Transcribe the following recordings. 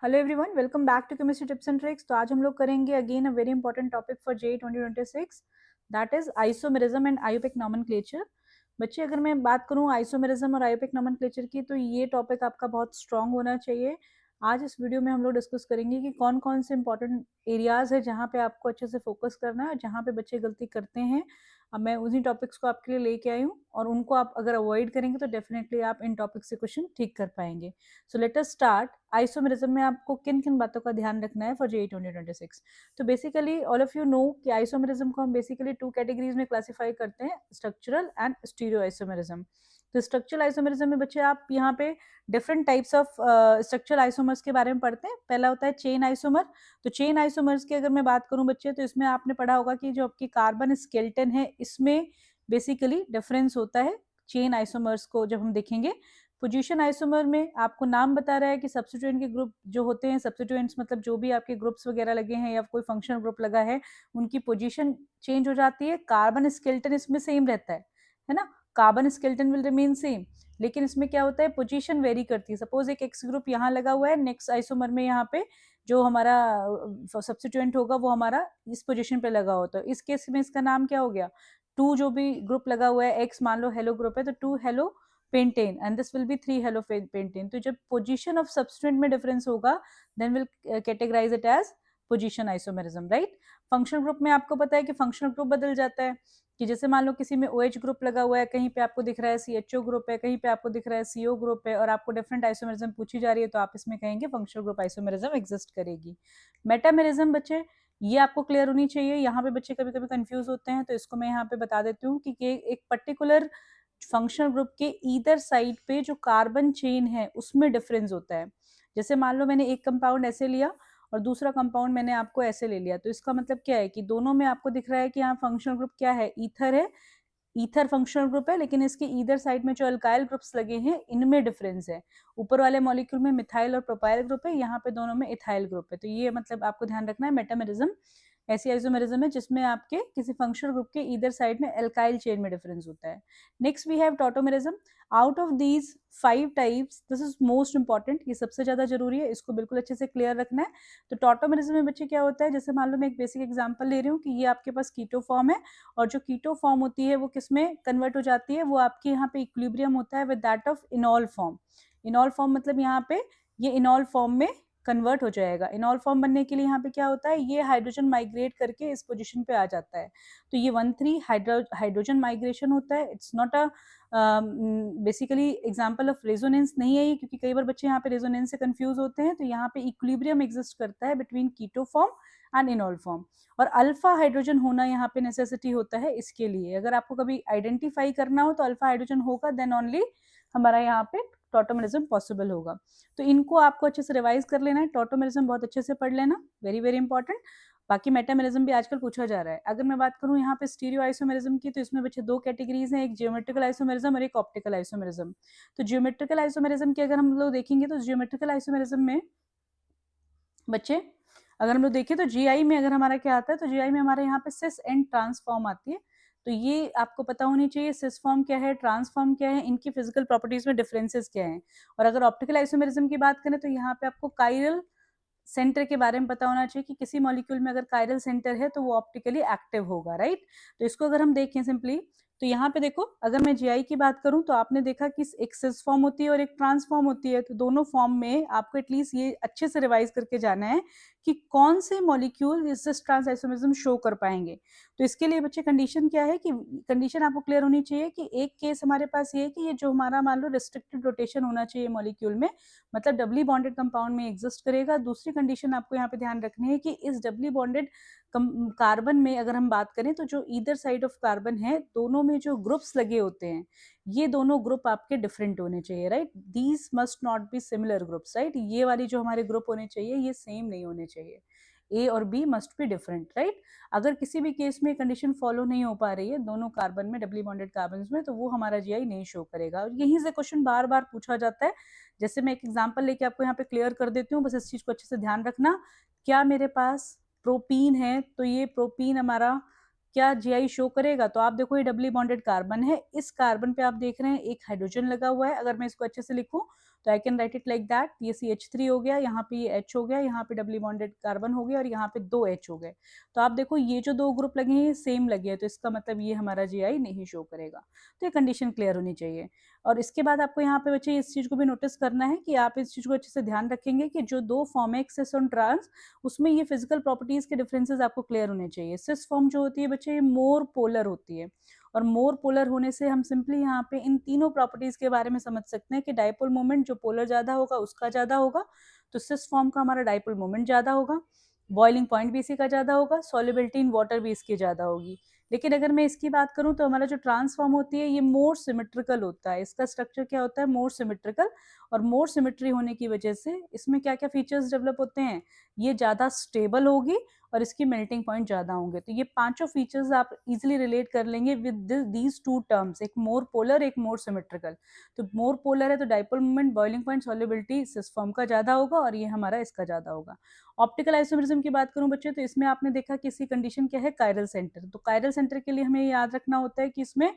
Hello everyone, welcome back to chemistry tips and tricks. तो आज हम लोग करेंगे again a very important topic for JEE 2026, that is isomerism and IUPAC nomenclature. बच्चे, अगर मैं बात करूं आइसोमेरिज्म और आयोपिक नॉमेनक्लेचर की, तो ये टॉपिक आपका बहुत स्ट्रांग होना चाहिए। आज इस वीडियो में हम लोग डिस्कस करेंगे कि कौन कौन से इंपॉर्टेंट एरियाज है जहाँ पे आपको अच्छे से फोकस करना है और जहाँ पे बच्चे गलती करते हैं। अब मैं उन्हीं टॉपिक्स को आपके लिए लेके आई हूँ और उनको आप अगर अवॉइड करेंगे तो डेफिनेटली आप इन टॉपिक से क्वेश्चन ठीक कर पाएंगे। So let us start. Isomerism में आपको किन किन बातों का ध्यान रखना है फॉर जेईई 2026। तो basically all of you know कि आइसोमेरिज्म को हम बेसिकली टू कैटेगरीज में क्लासिफाई करते हैं, स्ट्रक्चरल एंड स्टीरियो आइसोमेरिज्म। तो स्ट्रक्चरल आइसोमेरिज्म में बच्चे आप यहाँ पे different types of structural isomers के बारे में पढ़ते हैं। पहला होता है चेन आइसोमर। तो चेन आइसोमर्स की अगर मैं बात करूं बच्चे, तो इसमें आपने पढ़ा होगा कि जो आपकी कार्बन स्केलेटन है इसमें बेसिकली डिफरेंस होता है। चेन आइसोमर्स को जब हम देखेंगे, पोजीशन आइसोमर में आपको नाम बता रहा है कि सब्स्टिट्यूएंट के ग्रुप जो होते हैं, सब्स्टिट्यूएंट्स मतलब जो भी आपके ग्रुप्स वगैरह लगे हैं या कोई फंक्शनल ग्रुप लगा है, उनकी पोजीशन चेंज हो जाती है। कार्बन स्केलेटन इसमें सेम रहता है ना, carbon skeleton will remain same, लेकिन इसमें क्या होता है, पोजीशन वेरी करती है। सपोज एक एक्स ग्रुप यहाँ लगा हुआ है, नेक्स्ट आइसोमर में यहाँ पे जो हमारा सब्स्टिट्यूएंट होगा वो हमारा इस पोजीशन पे लगा होता है। इस केस में इसका नाम क्या हो गया, टू जो भी ग्रुप लगा हुआ है, एक्स मान लो हेलो ग्रुप है, तो two halo pentane and this will be three halo pentane. तो जब पोजीशन ऑफ सब्स्टिट्यूएंट में डिफरेंस होगा then will categorise it as position isomerism, right. Functional group में आपको पता है कि फंक्शनल ग्रुप बदल जाता है, कि जैसे मान लो किसी में OH ग्रुप लगा हुआ है, कहीं पे आपको दिख रहा है CHO ग्रुप है, कहीं पे आपको दिख रहा है CO ग्रुप है, और आपको डिफरेंट आइसोमेरिज्म पूछी जा रही है, तो आप इसमें कहेंगे फंक्शनल ग्रुप आइसोमेरिज्म एग्जिस्ट करेगी। मेटामेरिज्म बच्चे, ये आपको क्लियर होनी चाहिए। यहाँ पे बच्चे कभी कभी कंफ्यूज होते हैं, तो इसको मैं यहाँ पे बता देती हूँ कि एक पर्टिकुलर फंक्शनल ग्रुप के ईदर साइड पे जो कार्बन चेन है उसमें डिफरेंस होता है। जैसे मान लो मैंने एक कंपाउंड ऐसे लिया और दूसरा कंपाउंड मैंने आपको ऐसे ले लिया, तो इसका मतलब क्या है कि दोनों में आपको दिख रहा है कि यहाँ फंक्शनल ग्रुप क्या है, ईथर है, ईथर फंक्शनल ग्रुप है, लेकिन इसके ईदर साइड में जो अल्काइल ग्रुप्स लगे हैं इनमें डिफरेंस है। ऊपर वाले मॉलिक्यूल में मिथाइल और प्रोपाइल ग्रुप है, यहाँ पे दोनों में इथाइल ग्रुप है। तो ये मतलब आपको ध्यान रखना है। मेटामेरिज्म ऐसी आइसोमेरिज्म है जिसमें आपके किसी फंक्शनल ग्रुप के ईदर साइड में एल्काइल चेन में डिफरेंस होता है। Next we have tautomerism. Out of these 5 types this is most important, ये सबसे ज्यादा जरूरी है, इसको बिल्कुल अच्छे से क्लियर रखना है। तो टॉटोमेरिज्म में बच्चे क्या होता है, जैसे मान लो मैं एक बेसिक एग्जांपल ले रही हूँ कि ये आपके पास कीटो फॉर्म है, और जो कीटो फॉर्म होती है वो किसमें कन्वर्ट हो जाती है, वो आपके यहाँ पे इक्विलिब्रियम होता है with that of इनॉल form. इनॉल form मतलब यहाँ पे ये इनॉल फॉर्म में कन्वर्ट हो जाएगा। इनॉल फॉर्म बनने के लिए यहाँ पे क्या होता है, ये हाइड्रोजन माइग्रेट करके इस पोजीशन पे आ जाता है। तो ये 1,3 हाइड्रोजन माइग्रेशन होता है। It's not a basically example of resonance नहीं है ये, क्योंकि कई बार बच्चे यहाँ पे रेजोनेंस से कंफ्यूज होते हैं। तो यहाँ पे इक्विलिब्रियम एग्जिस्ट करता है between keto form and enol form, और अल्फा हाइड्रोजन होना यहाँ पे नेसेसिटी होता है इसके लिए। अगर आपको कभी आइडेंटिफाई करना हो तो अल्फा हाइड्रोजन होगा, देन ओनली हमारा यहाँ पे टॉटोमेरिज्म पॉसिबल होगा। तो इनको आपको अच्छे से रिवाइज कर लेना है, टॉटोमेरिज्म बहुत अच्छे से पढ़ लेना, वेरी वेरी इंपॉर्टेंट। बाकी मेटामेरिज्म भी आजकल पूछा जा रहा है। अगर मैं बात करूं यहाँ पे स्टीरियो आइसोमेरिज्म की, तो इसमें बच्चे 2 कैटेगरीज हैं, एक जियोमेट्रिकल आइसोमेरिज्म और एक ऑप्टिकल आइसोमेरिज्म। तो जियोमेट्रिकल आइसोमेरिज्म की अगर हम लोग देखेंगे, तो जियोमेट्रिकल आइसोमेरिज्म में बच्चे अगर हम लोग देखें तो GI में अगर हमारा क्या आता है, तो GI में हमारे यहाँ पे सिस एंड ट्रांसफॉर्म आती है। तो ये आपको पता होनी चाहिए, सिस फॉर्म क्या है, ट्रांसफॉर्म क्या है, इनकी फिजिकल प्रॉपर्टीज में डिफरेंसेस क्या हैं। और अगर ऑप्टिकल आइसोमेरिज्म की बात करें, तो यहाँ पे आपको काइरल सेंटर के बारे में पता होना चाहिए कि किसी मॉलिक्यूल में अगर कायरल सेंटर है तो वो ऑप्टिकली एक्टिव होगा, राइट। तो इसको अगर हम देखें सिंपली, तो यहाँ पे देखो, अगर मैं GI की बात करूं तो आपने देखा कि एक सिस फॉर्म होती है और एक ट्रांसफॉर्म होती है। तो दोनों फॉर्म में आपको एटलीस्ट ये अच्छे से रिवाइज करके जाना है कि कौन से molecule cis trans isomerism show कर पाएंगे। तो इसके लिए बच्चे कंडीशन क्या है, कि कंडीशन आपको क्लियर होनी चाहिए कि एक केस हमारे पास ये है कि ये जो हमारा मान लो रिस्ट्रिक्टेड रोटेशन होना चाहिए मॉलिक्यूल में, मतलब डबली बॉन्डेड कंपाउंड में एग्जिस्ट करेगा। दूसरी कंडीशन आपको यहाँ पे ध्यान रखनी है कि इस डबली बॉन्डेड कार्बन में अगर हम बात करें, तो जो ईदर साइड ऑफ कार्बन है दोनों में जो ग्रुप्स लगे होते हैं, ये दोनों ग्रुप आपके डिफरेंट होने चाहिए, right. These must not be similar groups, right. ये वाली जो हमारे ग्रुप होने चाहिए ये सेम नहीं होने चाहिए, A और B must be different, right. अगर किसी भी केस में कंडीशन फॉलो नहीं हो पा रही है दोनों कार्बन में, डबली बॉन्डेड कार्बन में, तो वो हमारा GI नहीं शो करेगा। और यहीं से क्वेश्चन बार बार पूछा जाता है। जैसे मैं एक एग्जांपल लेके आपको यहाँ पे क्लियर कर देती हूँ, बस इस चीज को अच्छे से ध्यान रखना। क्या मेरे पास प्रोपीन है, तो ये प्रोपीन हमारा क्या GI शो करेगा? तो आप देखो ये डबली बॉन्डेड कार्बन है, इस कार्बन पे आप देख रहे हैं एक हाइड्रोजन लगा हुआ है। अगर मैं इसको अच्छे से लिखूं तो I can write it like that, ये CH3 हो गया, यहाँ पे ये H हो गया, यहाँ पे डबली बॉन्डेड कार्बन हो गया और यहाँ पे 2 H हो गए। तो आप देखो ये जो 2 ग्रुप लगे हैं ये सेम लगे हैं, तो इसका मतलब ये हमारा GI नहीं शो करेगा। तो ये कंडीशन क्लियर होनी चाहिए। और इसके बाद आपको यहाँ पे बच्चे इस चीज को भी नोटिस करना है कि आप इस चीज को अच्छे से ध्यान रखेंगे कि जो 2 फॉर्म है सिस और ट्रांस, उसमें ये फिजिकल प्रॉपर्टीज के डिफरेंसेस आपको क्लियर होने चाहिए। सिस फॉर्म जो होती है बच्चे ये मोर पोलर होती है, और मोर पोलर होने से हम सिंपली यहाँ पे इन तीनों प्रॉपर्टीज के बारे में समझ सकते हैं कि डाइपोल मोमेंट जो पोलर ज्यादा होगा उसका ज्यादा होगा, तो सिस फॉर्म का हमारा डाइपोल मोमेंट ज्यादा होगा, बॉइलिंग पॉइंट भी इसी का ज्यादा होगा, सॉल्युबिलिटी इन वाटर भी इसकी ज्यादा होगी। लेकिन अगर मैं इसकी बात करूं तो हमारा जो ट्रांसफॉर्म होती है ये मोर सिमेट्रिकल होता है, इसका स्ट्रक्चर क्या होता है, मोर सिमेट्रिकल। और मोर सिमेट्री होने की वजह से इसमें क्या क्या फीचर्स डेवलप होते हैं, ये ज्यादा स्टेबल होगी और इसकी मेल्टिंग पॉइंट ज्यादा होंगे। तो ये पांचों फीचर्स आप इजीली रिलेट कर लेंगे विद दीज टू टर्म्स, एक मोर पोलर एक मोर सिमेट्रिकल। तो मोर पोलर है तो dipole moment, boiling point, solubility cis form का ज्यादा होगा और ये हमारा इसका ज्यादा होगा। ऑप्टिकल आइसोमेरिज्म की बात करूं बच्चे तो इसमें आपने देखा कि इसकी कंडीशन क्या है, कायरल सेंटर। तो कायरल सेंटर के लिए हमें याद रखना होता है कि इसमें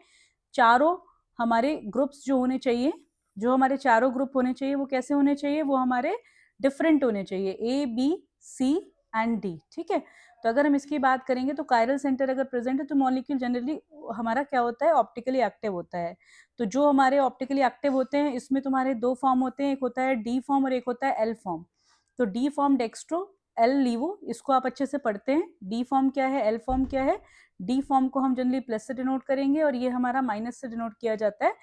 चारों हमारे ग्रुप्स जो होने चाहिए, जो हमारे चारों ग्रुप होने चाहिए वो कैसे होने चाहिए, वो हमारे डिफरेंट होने चाहिए, A B C and D। ठीक है, तो अगर हम इसकी बात करेंगे तो कायरल सेंटर अगर प्रेजेंट है तो मॉलिक्यूल जनरली हमारा क्या होता है, ऑप्टिकली एक्टिव होता है। तो जो हमारे ऑप्टिकली एक्टिव होते हैं इसमें तुम्हारे 2 फॉर्म होते हैं, एक होता है D फॉर्म और एक होता है L फॉर्म। तो D फॉर्म डेक्स्ट्रो, L लीवो, इसको आप अच्छे से पढ़ते हैं। D फॉर्म क्या है, L फॉर्म क्या है। D फॉर्म को हम जनरली प्लस से डिनोट करेंगे और ये हमारा माइनस से डिनोट किया जाता है।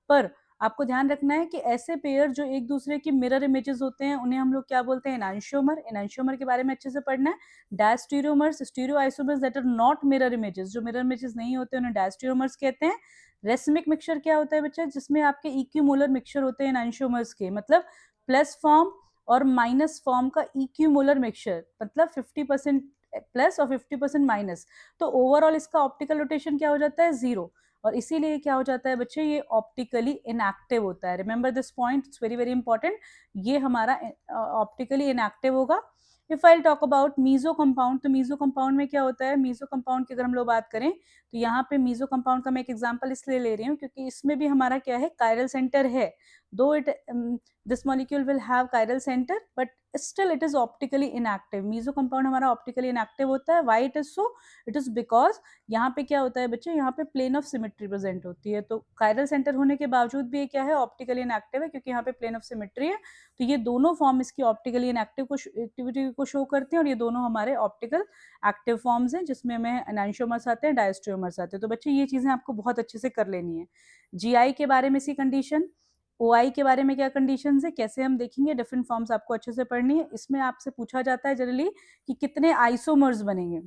पर आपको ध्यान रखना है कि ऐसे पेयर जो एक दूसरे की मिरर इमेजेस होते हैं उन्हें हम लोग क्या बोलते हैं, एनांशियोमर। एनांशियोमर के बारे में अच्छे से पढ़ना है। Diastereomers, stereo isomers that are not mirror images, जो मिरर इमेजेस नहीं होते उन्हें डायस्टीरियोमर्स कहते हैं। रेसमिक मिक्सचर क्या होता है बच्चा, जिसमें आपके इक्यूमोलर मिक्सचर होते हैं एनांशियोमर्स के, मतलब प्लस फॉर्म और माइनस फॉर्म का इक्यूमुलर मिक्सचर, मतलब 50% प्लस और 50% माइनस। तो ओवरऑल इसका ऑप्टिकल रोटेशन क्या हो जाता है, 0। और इसीलिए क्या हो जाता है बच्चे, ये ऑप्टिकली इनएक्टिव होता है। Remember this point, it's very very important. ये हमारा ऑप्टिकली इनएक्टिव होगा। If I talk about meso compound, तो मीजो कंपाउंड में क्या होता है, मीजो कंपाउंड की अगर हम लोग बात करें तो यहाँ पे मीजो कंपाउंड का मैं एक एग्जांपल इसलिए ले रही हूँ क्योंकि इसमें भी हमारा क्या है, कायरल सेंटर है। दो it this molecule will have chiral center but still it is optically inactive। meso compound हमारा optically inactive होता है। why it is so, it is because यहाँ पे क्या होता है बच्चे, यहाँ पे plane of symmetry present होती है। तो chiral center होने के बावजूद भी ये क्या है, optically inactive है, क्योंकि यहाँ पे plane of symmetry है। तो ये दोनों फॉर्म इसकी optically inactive को एक्टिविटी को शो करते हैं और ये दोनों हमारे optical active forms हैं, जिसमें हमें एनांशियोमर्स आते हैं, डायस्ट्रियोमर्स आते हैं। तो बच्चे ये चीजें आपको बहुत अच्छे से कर लेनी है। GI के बारे में इसी कंडीशन, OI के बारे में क्या कंडीशंस है, कैसे हम देखेंगे, डिफरेंट फॉर्म्स आपको अच्छे से पढ़नी है। इसमें आपसे पूछा जाता है जनरली कि कितने आइसोमर्स बनेंगे,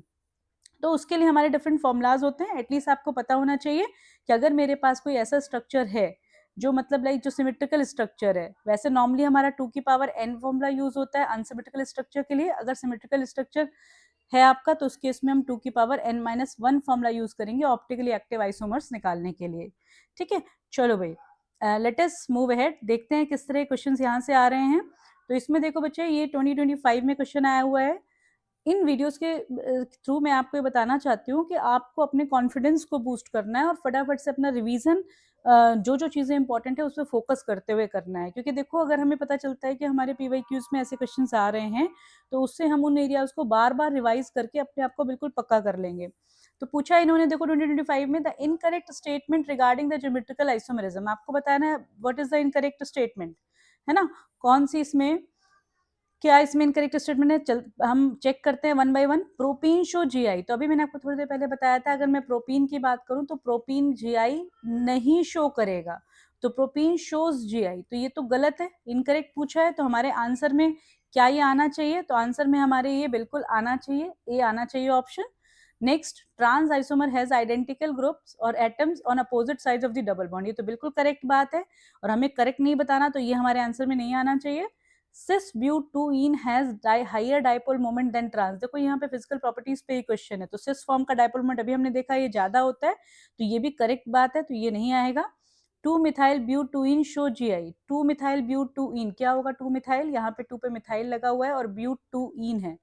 तो उसके लिए हमारे डिफरेंट फॉर्मूलाज होते हैं। एटलीस्ट आपको पता होना चाहिए कि अगर मेरे पास कोई ऐसा स्ट्रक्चर है जो मतलब लाइक जो सिमेट्रिकल स्ट्रक्चर है, वैसे नॉर्मली हमारा 2 की पावर n फॉर्मूला यूज होता है अनसिमेट्रिकल स्ट्रक्चर के लिए। अगर सिमेट्रिकल स्ट्रक्चर है आपका तो उस केस में हम 2 की पावर n-1 फॉर्मूला यूज करेंगे ऑप्टिकली एक्टिव आइसोमर्स निकालने के लिए। ठीक है, चलो भाई लेट अस मूव अहेड, देखते हैं किस तरह क्वेश्चंस यहाँ से आ रहे हैं। तो इसमें देखो बच्चे ये 2025 में क्वेश्चन आया हुआ है। इन वीडियोस के थ्रू मैं आपको ये बताना चाहती हूँ कि आपको अपने कॉन्फिडेंस को बूस्ट करना है और फटाफट से अपना रिवीजन जो जो चीज़ें इंपॉर्टेंट है उस पर फोकस करते हुए करना है। क्योंकि देखो अगर हमें पता चलता है कि हमारे PYQs में ऐसे क्वेश्चंस आ रहे हैं तो उससे हम उन एरियाज को बार बार रिवाइज करके अपने आप को बिल्कुल पक्का कर लेंगे। तो पूछा इन्होंने देखो 2025 में, the incorrect statement regarding the geometrical isomerism, आपको बताना है what is the incorrect statement, है ना, कौन सी इसमें क्या इसमें इनकरेक्ट स्टेटमेंट है। चल हम चेक करते हैं one by one. Propene show GI, तो अभी मैंने आपको थोड़ी देर पहले बताया था अगर मैं प्रोपीन की बात करूं तो प्रोपीन GI नहीं शो करेगा। तो प्रोपीन शोज GI, तो ये तो गलत है, इनकरेक्ट पूछा है। तो हमारे आंसर में क्या ये आना चाहिए, तो आंसर में हमारे ये बिल्कुल आना चाहिए, ए आना चाहिए option. Next, trans isomer has identical groups और atoms on opposite sides of the double bond, ये तो बिल्कुल करेक्ट बात है और हमें करेक्ट नहीं बताना, तो ये हमारे आंसर में नहीं आना चाहिए। Cis butene has higher dipole moment than trans, देखो यहाँ पे फिजिकल प्रॉपर्टीज पे ही क्वेश्चन है, तो सिस फॉर्म का डाइपोल मोमेंट अभी हमने देखा ये ज्यादा होता है, तो ये भी करेक्ट बात है, तो ये नहीं आएगा। 2 मिथाइल ब्यूटूइन शो GI, 2 मिथाइल ब्यूटूइन क्या होगा, 2 मिथाइल, यहाँ पे 2 पे मिथाइल लगा हुआ है और ब्यूटूइन है,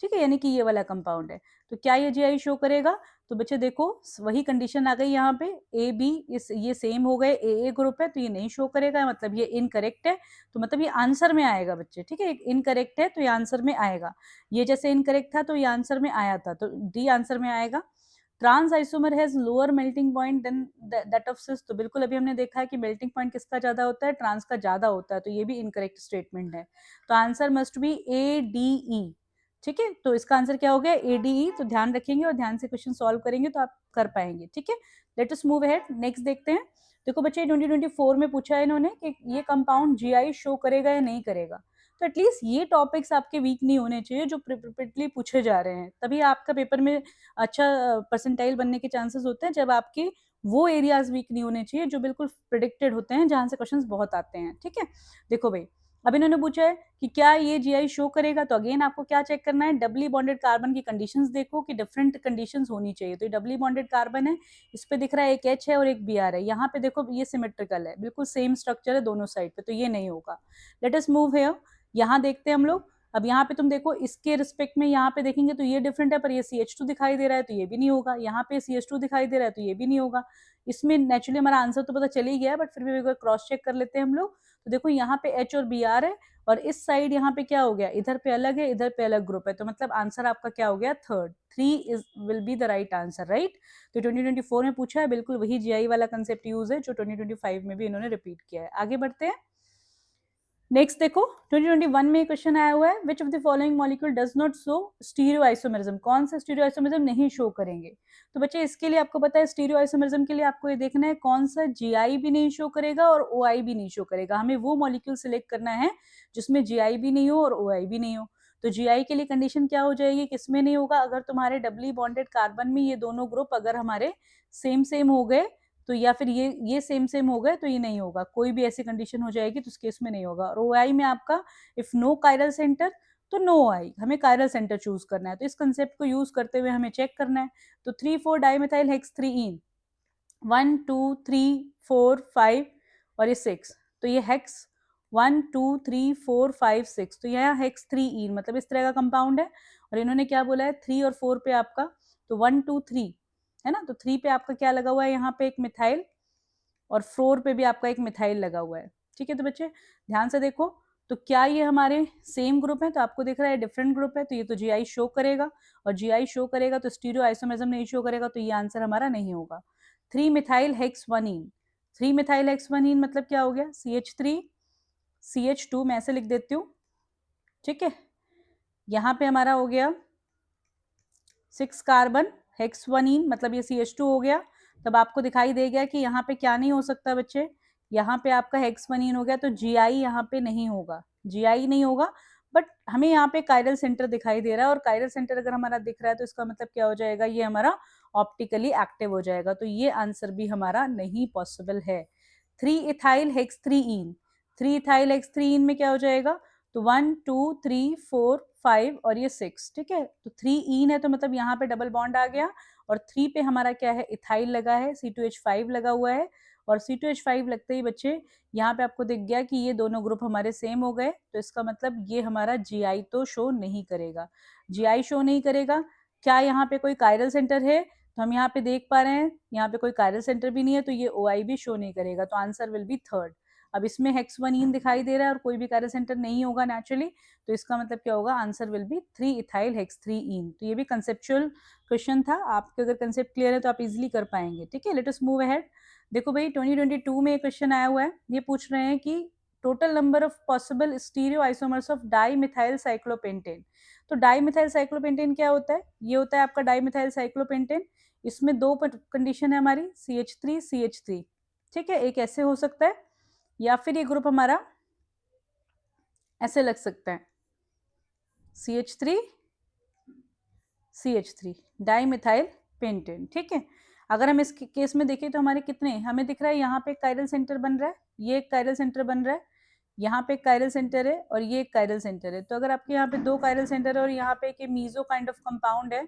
ठीक है, यानी कि ये वाला कंपाउंड है। तो क्या ये जीआई शो करेगा? तो बच्चे देखो वही कंडीशन आ गई यहाँ पे, ए बी इस ये सेम हो गए, ए ग्रुप है तो ये नहीं शो करेगा, मतलब ये इनकरेक्ट है, तो मतलब ये आंसर में आएगा बच्चे। ठीक है, इनकरेक्ट है तो ये आंसर में आएगा, ये जैसे इनकरेक्ट था तो ये आंसर में आया था, तो डी आंसर में आएगा। Trans isomer has lower melting point than that of cis, तो बिल्कुल अभी हमने देखा है कि मेल्टिंग पॉइंट किसका ज्यादा होता है, ट्रांस का ज्यादा होता है, तो ये भी इनकरेक्ट स्टेटमेंट है। तो answer must be A D E. ठीक है, तो इसका आंसर क्या हो गया, ए डी ई। तो ध्यान रखेंगे और ध्यान से क्वेश्चन सॉल्व करेंगे तो आप कर पाएंगे। ठीक है, let us move ahead, next देखते हैं। देखो बच्चे 2024 में पूछा है इन्होंने कि ये कंपाउंड जीआई शो करेगा या नहीं करेगा। तो एटलीस्ट ये टॉपिक्स आपके वीक नहीं होने चाहिए जो रिपीटेडली पूछे जा रहे हैं, तभी आपका पेपर में अच्छा परसेंटाइल बनने के चांसेस होते हैं, जब आपके वो एरियाज वीक नहीं होने चाहिए जो बिल्कुल प्रिडिक्टेड होते हैं, जहां से क्वेश्चंस बहुत आते हैं। ठीक है, देखो भाई अब इन्होंने पूछा है कि क्या ये जीआई शो करेगा, तो अगेन आपको क्या चेक करना है, डबली बॉन्डेड कार्बन की कंडीशंस देखो कि डिफरेंट कंडीशंस होनी चाहिए। तो ये डबली बॉन्डेड कार्बन है, इस पे दिख रहा है एक एच है और एक बी आर है, यहाँ पे देखो ये सिमेट्रिकल है, बिल्कुल सेम स्ट्रक्चर है दोनों साइड पे, तो ये नहीं होगा। लेट अस मूव हियर, यहाँ देखते हैं हम लोग। अब यहाँ पे तुम देखो इसके रिस्पेक्ट में यहाँ पे देखेंगे तो ये डिफरेंट है, पर ये CH2 दिखाई दे रहा है तो ये भी नहीं होगा, यहाँ पे CH2 दिखाई दे रहा है तो ये भी नहीं होगा। इसमें नेचुरली हमारा आंसर तो पता चल ही गया, बट फिर भी एक बार क्रॉस चेक कर लेते हैं हम लोग। तो देखो यहाँ पे H और Br है, और इस साइड यहाँ पे क्या हो गया, इधर पे अलग है, इधर पे अलग ग्रुप है, तो मतलब आंसर आपका क्या हो गया, third, 3 is will be the right answer, right. तो 2024 में पूछा है, बिल्कुल वही जीआई वाला कंसेप्ट यूज है जो 2025 में भी इन्होंने रिपीट किया है। आगे बढ़ते हैं, नेक्स्ट देखो 2021 में क्वेश्चन आया हुआ है, which of the following molecule does not show stereo isomerism, कौन सा स्टीरियो आइसोमेरिज्म नहीं शो करेंगे। तो बच्चे इसके लिए आपको पता है स्टीरियो आइसोमेरिज्म के लिए आपको ये देखना है कौन सा जीआई भी नहीं शो करेगा और ओआई भी नहीं शो करेगा। हमें वो मॉलिक्यूल सिलेक्ट करना है जिसमें जीआई भी नहीं हो और ओआई भी नहीं हो। तो जीआई के लिए कंडीशन क्या हो जाएगी, किसमें नहीं होगा, अगर तुम्हारे डबली बॉन्डेड कार्बन में ये दोनों ग्रुप अगर हमारे सेम सेम हो गए तो, या फिर ये सेम सेम हो गए तो ये नहीं होगा, कोई भी ऐसी कंडीशन हो जाएगी तो उस केस में नहीं होगा। और ओआई में आपका इफ नो कायरल सेंटर तो नो आई, हमें कायरल सेंटर चूज करना है, तो इस कंसेप्ट को यूज करते हुए हमें चेक करना है। तो 3,4 डाइमेथाइल हेक्स 3इन 1 2 3 4 5 और ये 6, तो ये हेक्स 1 2 3 4 5 6, तो यह हेक्स 3इन मतलब इस तरह का कंपाउंड है। और इन्होंने क्या बोला है 3 और 4 पे आपका, तो 1 2 3 है ना, तो 3 पे आपका क्या लगा हुआ है, यहाँ पे एक मिथाइल, और 4 पे भी आपका एक मिथाइल लगा हुआ है। ठीक है, तो बच्चे ध्यान से देखो, तो क्या ये हमारे सेम ग्रुप है, तो आपको दिख रहा है डिफरेंट ग्रुप है, तो ये तो जीआई शो करेगा, और जीआई शो करेगा तो स्टीरियो आइसोमेरिज्म नहीं शो करेगा, तो ये आंसर हमारा नहीं होगा। 3 मिथाइल हेक्स 1इन, 3 मिथाइल हेक्स 1इन मतलब क्या हो गया, CH3 CH2, मैं ऐसे लिख देती हूँ। ठीक है, यहाँ पे हमारा हो गया 6 कार्बन हेक्स 1इन, मतलब ये CH2 हो गया। तब आपको दिखाई देगा कि यहाँ पे क्या नहीं हो सकता बच्चे, यहाँ पे आपका हेक्स 1इन हो गया, तो जीआई यहाँ पे नहीं होगा, जीआई नहीं होगा। बट हमें यहाँ पे कायरल सेंटर दिखाई दे रहा है, और कायरल सेंटर अगर हमारा दिख रहा है तो इसका मतलब क्या हो जाएगा, ये हमारा ऑप्टिकली एक्टिव हो जाएगा, तो ये आंसर भी हमारा नहीं पॉसिबल है। 3 इथाइल हेक्स 3इन, 3 इथाइल हेक्स 3इन में क्या हो जाएगा, तो 1 2 3 4 5 और ये 6। ठीक है, तो 3इन है तो मतलब यहाँ पे डबल बॉन्ड आ गया, और 3 पे हमारा क्या है, इथाइल लगा है, C2H5 लगा हुआ है, और C2H5 लगते ही बच्चे यहाँ पे आपको दिख गया कि ये दोनों ग्रुप हमारे सेम हो गए, तो इसका मतलब ये हमारा जीआई तो शो नहीं करेगा, जीआई शो नहीं करेगा। क्या यहाँ पे कोई कायरल सेंटर है, तो हम यहाँ पे देख पा रहे हैं यहाँ पे कोई कायरल सेंटर भी नहीं है, तो ये ओआई भी शो नहीं करेगा, तो आंसर विल बी थर्ड। अब इसमें हेक्स 1इन दिखाई दे रहा है और कोई भी कायरल सेंटर नहीं होगा नेचुरली, तो इसका मतलब क्या होगा, answer will be 3 ethyl hex 3इन। तो ये भी कंसेप्चुअल क्वेश्चन था, आपके अगर कंसेप्ट क्लियर है तो आप इजीली कर पाएंगे। ठीक है, लेट अस मूव अहेड। देखो भाई 2022 में क्वेश्चन आया हुआ है, ये पूछ रहे हैं कि total number of possible stereo isomers of di methyl cyclopentane. तो डाई मिथाइल साइक्लोपेंटेन क्या होता है, ये होता है आपका डाई मिथाइल साइक्लोपेंटेन। इसमें दो कंडीशन है हमारी, CH3 CH3। ठीक है, एक ऐसे हो सकता है, या फिर ये ग्रुप हमारा ऐसे लग सकता है, CH3 CH3 डाइमिथाइल पेंटेन। ठीक है, अगर हम इस केस में देखें तो हमारे कितने, हमें दिख रहा है यहाँ पे एक कायरल सेंटर बन रहा है, ये एक कायरल सेंटर बन रहा है, यहाँ पे एक कायरल सेंटर है और ये एक कायरल सेंटर है। तो अगर आपके यहाँ पे दो कायरल सेंटर है और यहाँ पे एक मीजो काइंड ऑफ कंपाउंड है,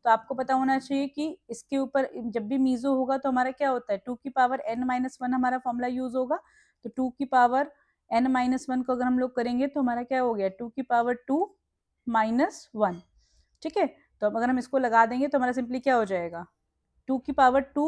तो आपको पता होना चाहिए कि इसके ऊपर जब भी मीजो होगा तो हमारा क्या होता है, 2 की पावर n-1 हमारा फॉर्मूला यूज होगा। तो 2 की पावर n-1 को अगर हम लोग करेंगे तो हमारा क्या हो गया, 2 की पावर 2 -1। ठीक है, तो अब अगर हम इसको लगा देंगे तो हमारा सिंपली क्या हो जाएगा, 2 की पावर 2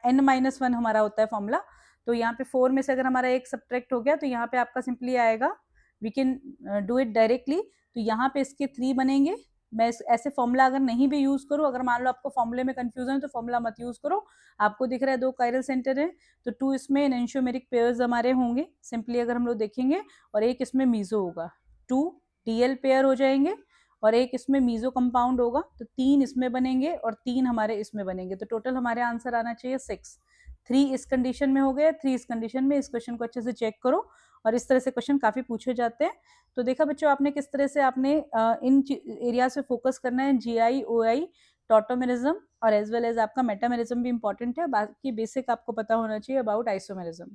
n-1 हमारा होता है फॉर्मूला। तो यहाँ पे 4 में से अगर हमारा एक सब्ट्रैक्ट हो गया तो यहाँ पे आपका सिंपली आएगा, we can do it directly. तो यहाँ पे इसके 3 बनेंगे। मैं ऐसे फॉर्मूला अगर नहीं भी यूज करूँ, अगर मान लो आपको फॉर्मूले में कंफ्यूजन है तो फॉर्मूला मत यूज करो। आपको दिख रहा है 2 कायरल सेंटर है, तो 2 इसमें एनएंशियोमेरिक पेयर्स हमारे होंगे सिंपली अगर हम लोग देखेंगे, और एक इसमें मीजो होगा, 2 डीएल पेयर हो जाएंगे, और एक इसमें मीजो कंपाउंड होगा, तो 3 इसमें बनेंगे और 3 हमारे इसमें बनेंगे। तो टोटल हमारे आंसर आना चाहिए 6। 3 इस कंडीशन में हो गया, 3 इस कंडीशन में। इस क्वेश्चन को अच्छे से चेक करो, और इस तरह से क्वेश्चन काफी पूछे जाते हैं। तो देखा बच्चों आपने किस तरह से आपने इन एरिया पे फोकस करना है, जीआई, ओआई, टॉटोमेरिज्म और एज वेल एज आपका मेटामेरिज्म भी इंपॉर्टेंट है। बाकी बेसिक आपको पता होना चाहिए अबाउट आइसोमेरिज्म।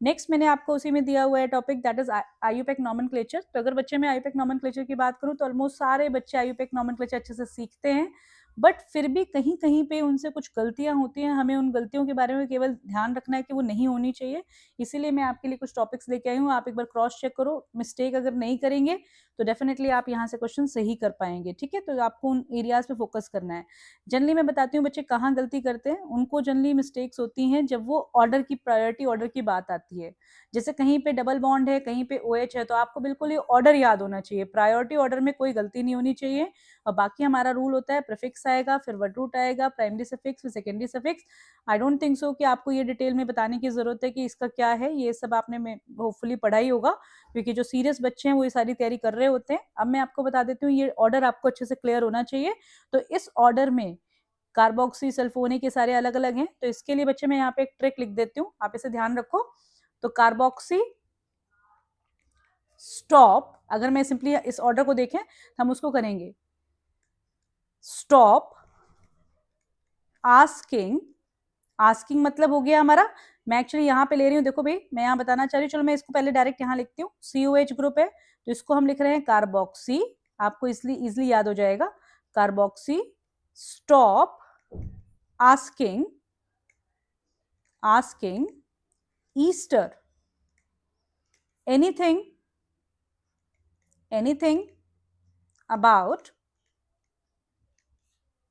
नेक्स्ट मैंने आपको उसी में दिया हुआ है topic, that is IUPAC nomenclature. तो अगर बच्चे में आईयूपैक नॉमेनक्लेचर की बात करूं तो ऑलमोस्ट सारे बच्चे आईयूपैक नॉमेनक्लेचर अच्छे से सीखते हैं, बट फिर भी कहीं कहीं पे उनसे कुछ गलतियां होती हैं। हमें उन गलतियों के बारे में केवल ध्यान रखना है कि वो नहीं होनी चाहिए। इसीलिए मैं आपके लिए कुछ टॉपिक्स लेके आई हूँ, आप एक बार क्रॉस चेक करो। मिस्टेक अगर नहीं करेंगे तो डेफिनेटली आप यहाँ से क्वेश्चन सही कर पाएंगे। ठीक है, तो आपको उन एरियाज पे फोकस करना है। जनरली मैं बताती हूँ बच्चे कहाँ गलती करते हैं। उनको जनरली मिस्टेक्स होती हैं जब वो ऑर्डर की, प्रायोरिटी ऑर्डर की बात आती है। जैसे कहीं पे डबल बॉन्ड है, कहीं पे OH है, तो आपको बिल्कुल ये ऑर्डर याद होना चाहिए। प्रायोरिटी ऑर्डर में कोई गलती नहीं होनी चाहिए। और बाकी हमारा रूल होता है, प्रीफिक्स आएगा, फिर वर्ड रूट आएगा, प्राइमरी सफिक्स, फिर secondary suffix. I don't think so कि आपको ये डिटेल में बताने की जरूरत है कि इसका क्या है। ये सब आपने होपफुली पढ़ा ही होगा, क्योंकि जो सीरियस बच्चे हैं वो ये सारी तैयारी कर रहे होते हैं। अब मैं आपको बता देती हूँ, ये ऑर्डर आपको अच्छे से क्लियर होना चाहिए। तो इस ऑर्डर में कार्बोक्सी सल्फोनिक के सारे अलग अलग हैं। तो इसके लिए बच्चे मैं यहाँ पे एक ट्रिक लिख देती हूँ, आप इसे ध्यान रखो। तो कार्बोक्सी स्टॉप, अगर मैं सिंपली इस ऑर्डर को देखें तो हम उसको करेंगे, स्टॉप आस्किंग। आस्किंग मतलब हो गया हमारा, मैं एक्चुअली यहाँ पे ले रही हूँ, देखो भाई मैं यहाँ बताना चाह रही हूँ, चलो मैं इसको पहले डायरेक्ट यहाँ लिखती हूँ। COH ग्रुप है तो इसको हम लिख रहे हैं कार्बोक्सी, आपको इसलिए इजिली याद हो जाएगा, carboxy stop asking, asking ester anything about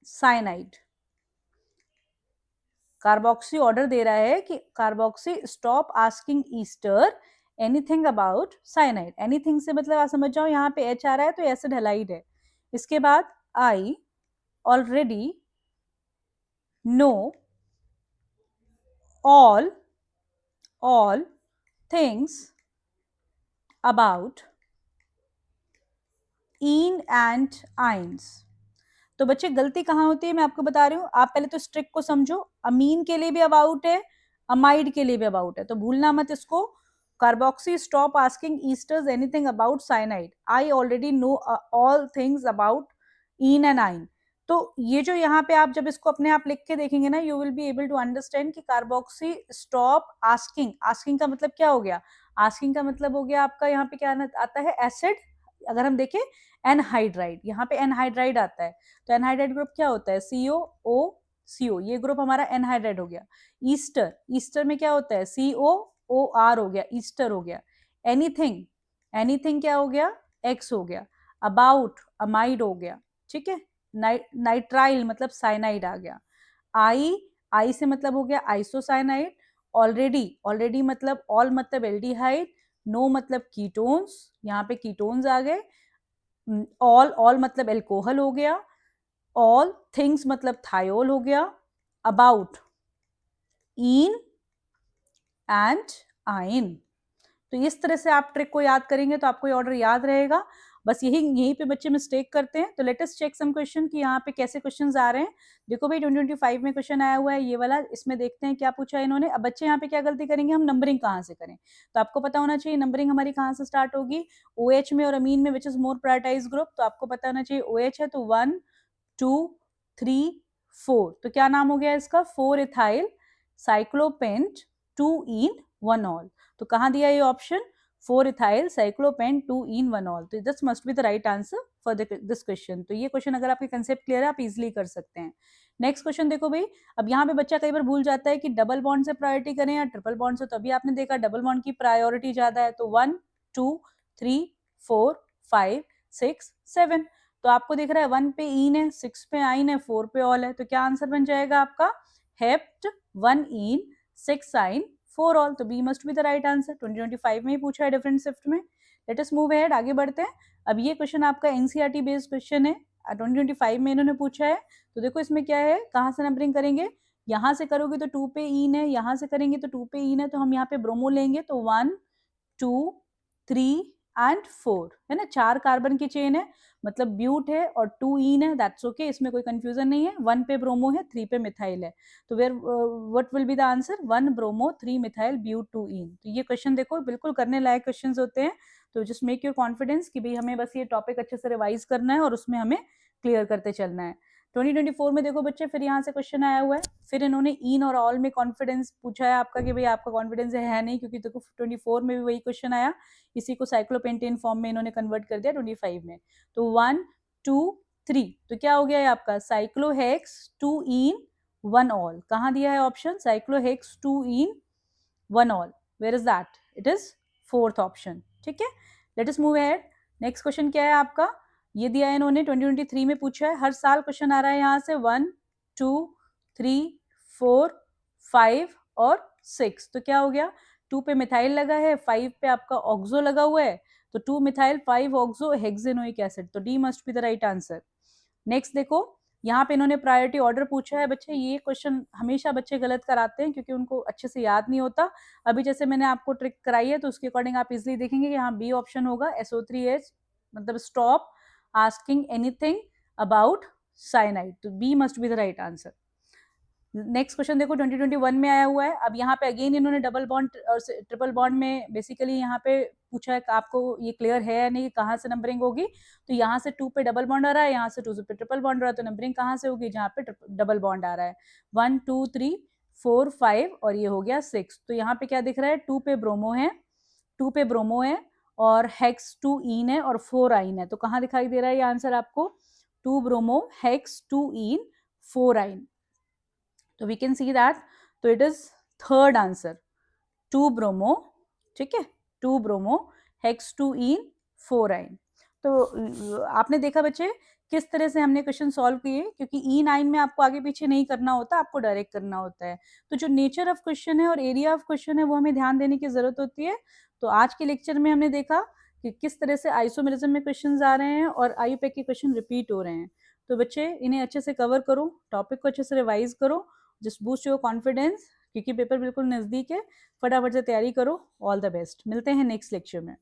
cyanide। Carboxy order दे रहा है कि carboxy stop asking ester anything about cyanide. Anything से मतलब आप समझ जाओ, यहाँ पे H आ रहा है तो एसिड हैलाइड है। इसके बाद I already know all things about in and ions. तो बच्चे गलती कहाँ होती है मैं आपको बता रही हूँ। आप पहले तो स्ट्रिक को समझो, अमीन के लिए भी अबाउट है, अमाइड के लिए भी अबाउट है, तो भूलना मत इसको। Carboxy stop asking esters anything about cyanide, I already know all things about in and आइन। तो ये जो यहाँ पे आप जब इसको अपने आप लिख के देखेंगे ना, you will be able to understand कि कार्बोक्सी स्टॉप आस्किंग, आस्किंग का मतलब क्या हो गया, आस्किंग का मतलब हो गया आपका यहाँ पे क्या आता है, एसिड। अगर हम देखें एनहाइड्राइड, यहाँ पे एनहाइड्राइड आता है, तो एनहाइड्राइड ग्रुप क्या होता है, COO, ये ग्रुप हमारा एनहाइड्राइड हो गया। ईस्टर, ईस्टर में क्या होता है, COOR हो गया, ईस्टर हो गया। एनीथिंग, एनीथिंग क्या हो गया, X हो गया। अबाउट, अमाइड हो गया। ठीक है, नाइट्राइल मतलब साइनाइड आ गया। आई से मतलब हो गया आइसोसाइनाइड। ऑलरेडी, ऑलरेडी मतलब ऑल मतलब एल्डिहाइड। नो मतलब कीटोन्स, यहाँ पे कीटोन्स आ गए। ऑल मतलब एल्कोहल हो गया। ऑल थिंग्स मतलब थायोल हो गया। अबाउट, इन एंड आइन। तो इस तरह से आप ट्रिक को याद करेंगे तो आपको ये ऑर्डर याद रहेगा। बस यहीं पे बच्चे मिस्टेक करते हैं। तो let us check some question कि यहाँ पे कैसे क्वेश्चंस आ रहे हैं। देखो भाई 2025 में क्वेश्चन आया हुआ है ये वाला, इसमें देखते हैं क्या पूछा है इन्होंने। अब बच्चे यहाँ पे क्या गलती करेंगे, हम नंबरिंग कहाँ से करें, तो आपको पता होना चाहिए नंबरिंग हमारी कहाँ से स्टार्ट होगी, OH में और अमीन में, which is more prioritise group. तो आपको पता होना चाहिए OH है तो 1 2 3 4, तो क्या नाम हो गया इसका, 4 इथाइल साइक्लोपेंट 2 इन 1 ऑल। तो कहाँ दिया ये ऑप्शन, 4 इथाइल साइक्लोपेंट 2 इन 1 ऑल। तो this must be the right answer for this question. तो ये क्वेश्चन अगर आपके कंसेप्ट क्लियर है आप इजिली कर सकते हैं। नेक्स्ट क्वेश्चन देखो भाई, अब यहाँ पे बच्चा कई बार भूल जाता है कि डबल बॉन्ड से प्रायोरिटी करें या ट्रिपल बॉन्ड से। तो अभी आपने देखा डबल बॉन्ड की प्रायोरिटी ज्यादा है, तो 1 2 3 4 5 6 7। तो आपको दिख रहा है 1 पे इन है, 6 पे आइन है, 4 पे ऑल है, तो क्या आंसर बन जाएगा आपका हेप्ट 1 इन 6 आइन 4 ऑल, तो B must be the right answer. 2025 में ही पूछा है डिफरेंट शिफ्ट में। लेट अस मूव अहेड, आगे बढ़ते हैं। अब ये क्वेश्चन आपका एनसीईआरटी बेस्ड क्वेश्चन है, 2025 में इन्होंने पूछा है। तो देखो इसमें क्या है, कहाँ से नंबरिंग करेंगे, यहाँ से करोगे तो 2 पे इन है, यहाँ से करेंगे तो 2 पे इन है, तो हम यहाँ पे ब्रोमो लेंगे, तो 1 2 3 एंड 4 है ना, 4 कार्बन की चेन है, मतलब ब्यूट है और 2 इन है, दैट्स ओके, इसमें कोई कंफ्यूजन नहीं है। 1 पे ब्रोमो है, 3 पे मिथाइल है, तो where what will be the answer, 1 bromo 3 methyl ब्यूट 2 इन। तो ये क्वेश्चन देखो बिल्कुल करने लायक क्वेश्चंस होते हैं, तो जस्ट मेक योर कॉन्फिडेंस कि भाई हमें बस ये टॉपिक अच्छे से रिवाइज करना है और उसमें हमें क्लियर करते चलना है। 2024 में देखो बच्चे फिर यहाँ से क्वेश्चन आया हुआ है, फिर इन्होंने इन और ऑल में कॉन्फिडेंस पूछा है आपका कि भाई आपका कॉन्फिडेंस है नहीं, क्योंकि देखो 24 में भी वही क्वेश्चन आया, इसी को साइक्लोपेंटेन फॉर्म में इन्होंने कन्वर्ट कर दिया 25 में। तो 1 2 3, तो क्या हो गया है आपका साइक्लोहेक्स 2 इन 1 ऑल, कहाँ दिया है ऑप्शन, साइक्लोहेक्स 2 इन 1 ऑल, where is that, it is fourth option. ठीक है, let us move ahead. Next question क्या है आपका, ये दिया है इन्होंने 2023 में पूछा है, हर साल क्वेश्चन आ रहा है यहाँ से 1 2 3 4 5 और 6, तो क्या हो गया, 2 पे मिथाइल लगा है, 5 पे आपका ऑक्सो लगा हुआ है, तो 2 मिथाइल 5 ऑक्सो हेक्सेनोइक एसिड, तो D must be the right answer. Next देखो, यहाँ पे इन्होंने प्रायोरिटी ऑर्डर पूछा है बच्चे, ये क्वेश्चन हमेशा बच्चे गलत कराते हैं क्योंकि उनको अच्छे से याद नहीं होता। अभी जैसे मैंने आपको ट्रिक कराई है तो उसके अकॉर्डिंग आप इजिली देखेंगे कि यहाँ बी ऑप्शन होगा SO3H, मतलब stop asking anything about cyanide, तो B must be the right answer. Next question देखो 2021 में आया हुआ है, अब यहाँ पे अगेन इन्होंने डबल बॉन्ड और ट्रिपल बॉन्ड में बेसिकली यहाँ पे पूछा है आपको ये क्लियर है या नहीं, कहाँ से नंबरिंग होगी, तो यहाँ से 2 पे डबल बॉन्ड आ रहा है, यहाँ से 2 पे ट्रिपल बॉन्ड आ रहा है, तो नंबरिंग कहाँ से होगी, जहाँ पे डबल बॉन्ड आ रहा है, 1 2 3 4 5 और ये हो गया 6, तो यहाँ पे क्या दिख रहा है, 2 पे ब्रोमो है, 2 पे ब्रोमो है और हेक्स 2 इन है और 4 आइन है, तो कहाँ दिखाई दे रहा है ये आंसर आपको, 2 ब्रोमो हेक्स 2 इन 4 आइन, तो वी कैन सी दैट, तो it is third answer 2 bromo, ठीक है, 2 ब्रोमो हेक्स 2 इन 4 आइन। तो आपने देखा बच्चे किस तरह से हमने क्वेश्चन सॉल्व किए, क्योंकि E9 में आपको आगे पीछे नहीं करना होता, आपको डायरेक्ट करना होता है, तो जो नेचर ऑफ क्वेश्चन है और एरिया ऑफ क्वेश्चन है वो हमें ध्यान देने की जरूरत होती है। तो आज के लेक्चर में हमने देखा कि किस तरह से आइसोमेरिज्म में क्वेश्चन आ रहे हैं और आईयूपैक के क्वेश्चन रिपीट हो रहे हैं, तो बच्चे इन्हें अच्छे से कवर करो, टॉपिक को अच्छे से रिवाइज करो, जस्ट बूस्ट योर कॉन्फिडेंस, क्योंकि पेपर बिल्कुल नजदीक है, फटाफट से तैयारी करो। ऑल द बेस्ट, मिलते हैं नेक्स्ट लेक्चर में।